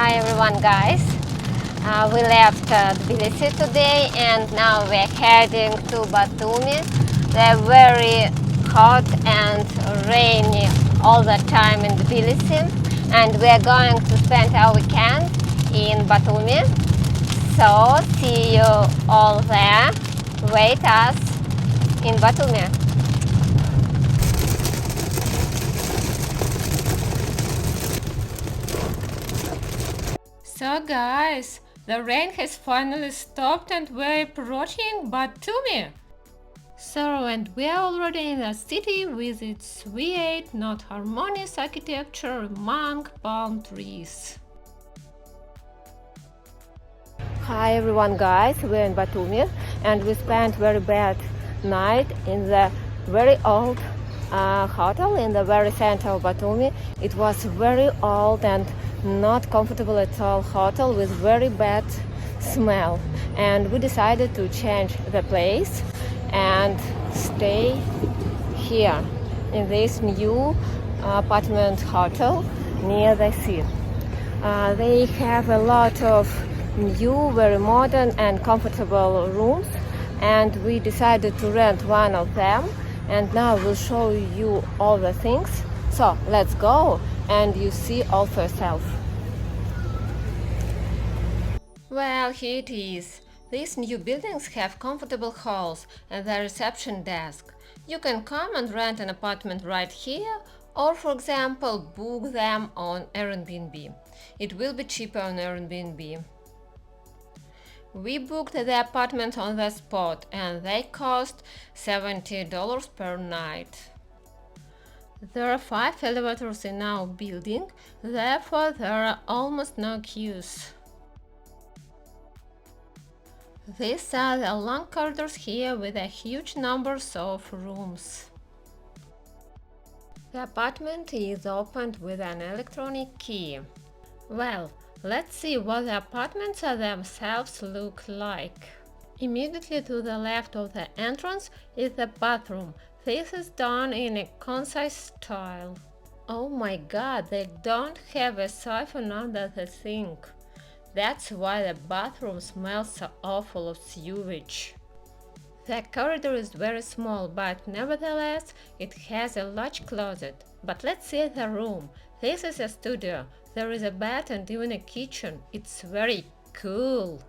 Hi everyone guys, we left Tbilisi today and now we're heading to Batumi. They're very hot and rainy all the time in Tbilisi, and we're going to spend our weekend in Batumi. So see you all there. Wait us in Batumi. So guys, the rain has finally stopped and we're approaching Batumi. And we are already in a city with its sweet, not harmonious architecture among palm trees. Hi everyone guys, we're in Batumi and we spent very bad night in the very old hotel in the very center of Batumi. It was very old and not comfortable at all hotel with very bad smell, and we decided to change the place and stay here in this new apartment hotel near the sea. They have a lot of new, very modern and comfortable rooms, and we decided to rent one of them, and now we'll show you all the things. So let's go and you see all for yourself. Well, here it is. These new buildings have comfortable halls and the reception desk. You can come and rent an apartment right here, or for example book them on Airbnb. It will be cheaper on Airbnb. We booked the apartment on the spot and they cost $70 per night. There are 5 elevators in our building, therefore there are almost no queues. These are the long corridors here with a huge numbers of rooms. The apartment is opened with an electronic key. Well, let's see what the apartments themselves look like. Immediately to the left of the entrance is the bathroom. This is done in a concise style. Oh my god, they don't have a siphon under the sink. That's why the bathroom smells so awful of sewage. The corridor is very small, but nevertheless it has a large closet. But let's see the room. This is a studio. There is a bed and even a kitchen. It's very cool.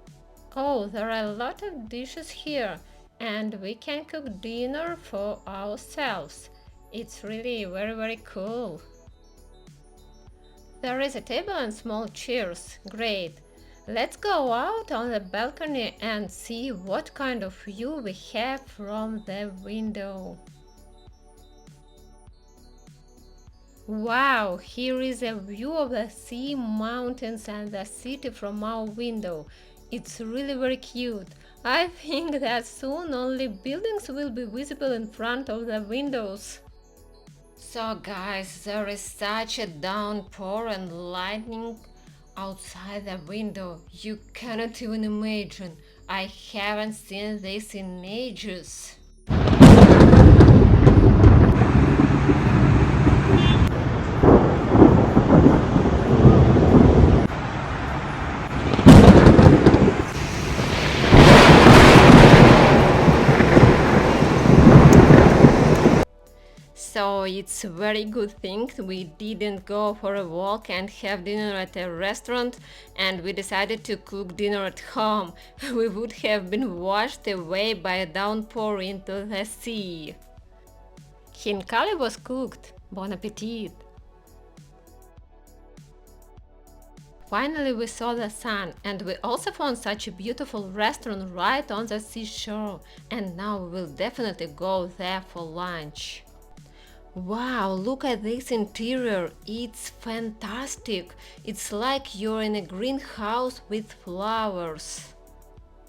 Oh, there are a lot of dishes here, and we can cook dinner for ourselves. It's really very cool. There is a table and small chairs. Great. Let's go out on the balcony and see what kind of view we have from the window. Wow, here is a view of the sea, mountains and the city from our window. It's really very cute. I think that soon only buildings will be visible in front of the windows. So guys, there is such a downpour and lightning outside the window. You cannot even imagine. I haven't seen this in ages. So it's a very good thing we didn't go for a walk and have dinner at a restaurant, and we decided to cook dinner at home. We would have been washed away by a downpour into the sea. Khinkali was cooked. Bon appetit! Finally we saw the sun, and we also found such a beautiful restaurant right on the seashore, and now we will definitely go there for lunch. Wow, look at this interior, it's fantastic! It's like you're in a greenhouse with flowers.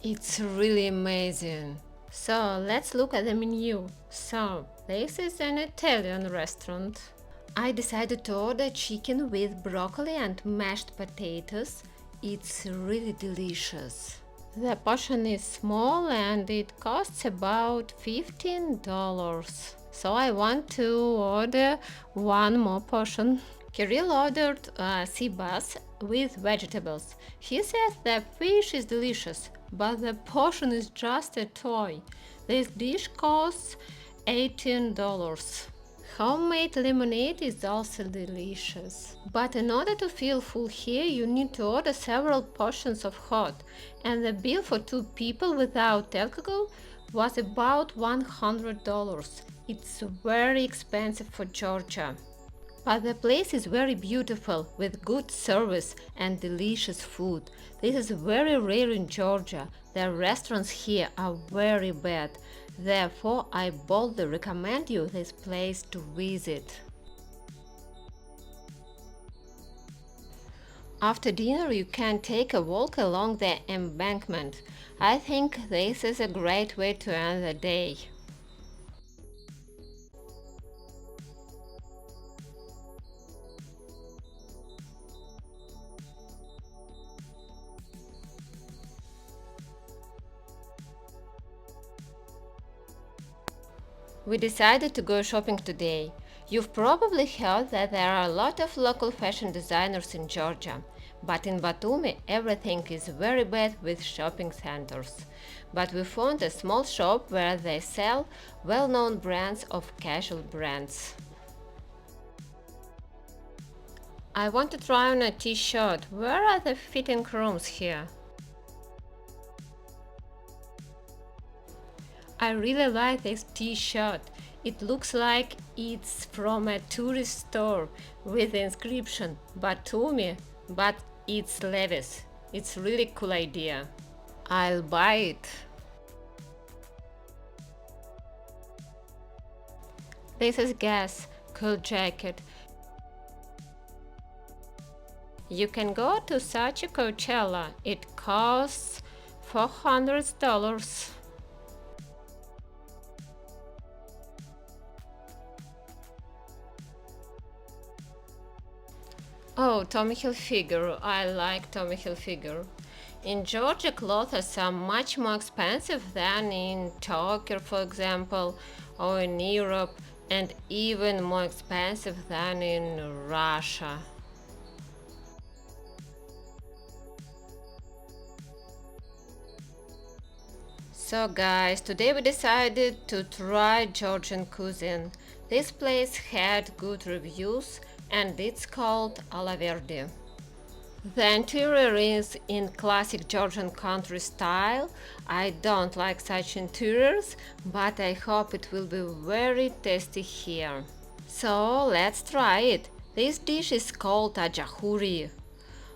It's really amazing. So let's look at the menu. So this is an Italian restaurant. I decided to order chicken with broccoli and mashed potatoes. It's really delicious. The portion is small and it costs about $15. So I want to order one more portion. Kirill ordered sea bass with vegetables. He says the fish is delicious, but the portion is just a toy. This dish costs $18. Homemade lemonade is also delicious. But in order to feel full here, you need to order several portions of hot, and the bill for 2 people without alcohol was about $100. It's very expensive for Georgia. But the place is very beautiful, with good service and delicious food. This is very rare in Georgia. The restaurants here are very bad. Therefore, I boldly recommend you this place to visit. After dinner, you can take a walk along the embankment. I think this is a great way to end the day. We decided to go shopping today. You've probably heard that there are a lot of local fashion designers in Georgia, but in Batumi everything is very bad with shopping centers. But we found a small shop where they sell well-known brands of casual brands. I want to try on a t-shirt. Where are the fitting rooms here? I really like this t-shirt. It looks like it's from a tourist store with the inscription Batumi, but it's Levi's. It's really cool idea. I'll buy it. This is Guess, cool jacket. You can go to such a Coachella. It costs $400. Oh, Tommy Hilfiger. I like Tommy Hilfiger. In Georgia, clothes are much more expensive than in Turkey, for example, or in Europe, and even more expensive than in Russia. So guys, today we decided to try Georgian cuisine. This place had good reviews and it's called Alla Verde. The interior is in classic Georgian country style. I don't like such interiors, but I hope it will be very tasty here. So let's try it. This dish is called ajahuri.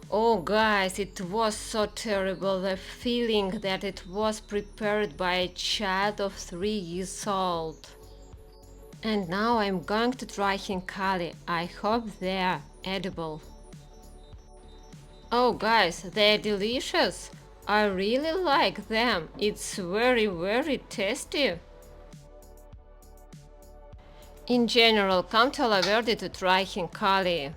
Oh guys, it was so terrible, the feeling that it was prepared by a child of 3 years old. And now I'm going to try hinkali. I hope they're edible. Oh guys, they're delicious. I really like them. It's very tasty. In general, come to Alla Verde to try hinkali.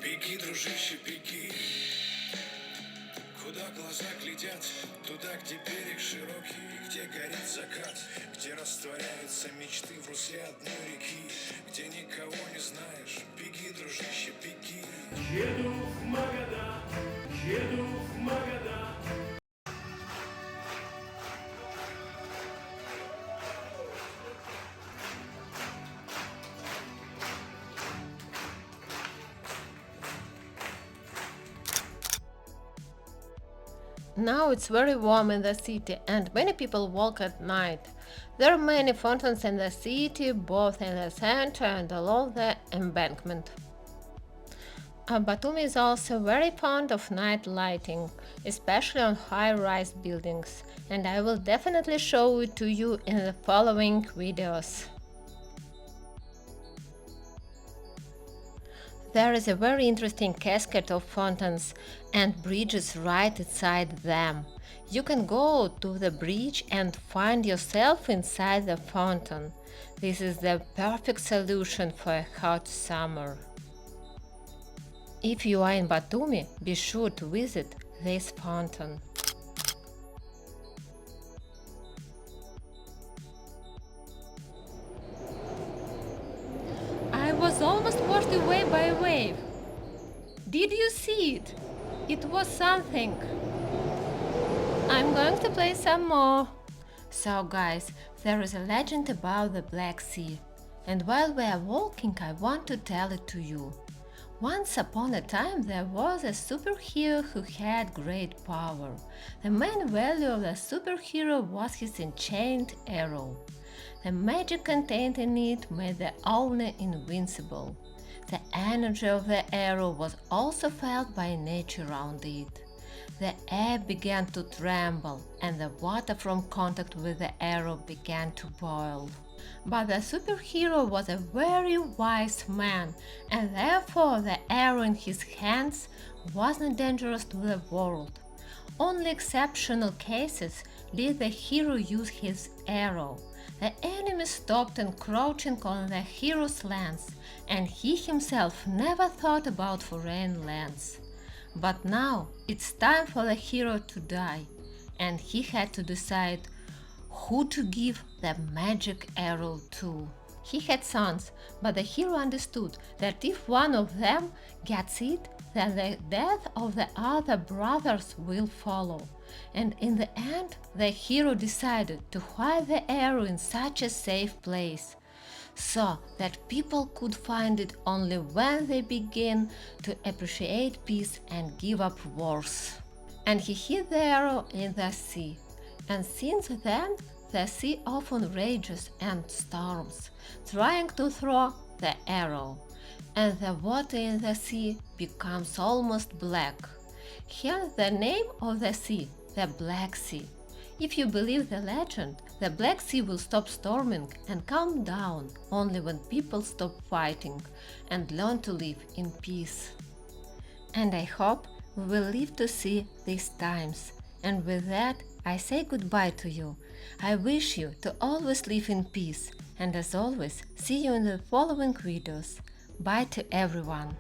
Беги, дружище, беги, куда глаза глядят, туда, где берег широкий, где горит закат, где растворяются мечты в русле одной реки, где никого не знаешь. Беги, дружище, беги. Еду в Магадан, еду в Магадан. Now it's very warm in the city and many people walk at night. There are many fountains in the city, both in the center and along the embankment. Batumi is also very fond of night lighting, especially on high-rise buildings, and I will definitely show it to you in the following videos. There is a very interesting cascade of fountains and bridges right inside them. You can go to the bridge and find yourself inside the fountain. This is the perfect solution for a hot summer. If you are in Batumi, be sure to visit this fountain. I was almost washed away by a wave. Did you see it? It was something. I'm going to play some more. So guys, there is a legend about the Black Sea. And while we are walking, I want to tell it to you. Once upon a time there was a superhero who had great power. The main value of the superhero was his enchanted arrow. The magic contained in it made the owner invincible. The energy of the arrow was also felt by nature around it. The air began to tremble and the water from contact with the arrow began to boil. But the superhero was a very wise man, and therefore the arrow in his hands wasn't dangerous to the world. Only exceptional cases did the hero use his arrow. The enemy stopped encroaching on the hero's lands, and he himself never thought about foreign lands. But now it's time for the hero to die, and he had to decide who to give the magic arrow to. He had sons, but the hero understood that if one of them gets it, then the death of the other brothers will follow. And in the end, the hero decided to hide the arrow in such a safe place, so that people could find it only when they begin to appreciate peace and give up wars. And he hid the arrow in the sea. And since then, the sea often rages and storms, trying to throw the arrow, and the water in the sea becomes almost black. Hence the name of the sea, the Black Sea. If you believe the legend, the Black Sea will stop storming and calm down only when people stop fighting and learn to live in peace. And I hope we will live to see these times. And with that, I say goodbye to you. I wish you to always live in peace. And as always, see you in the following videos. Bye to everyone.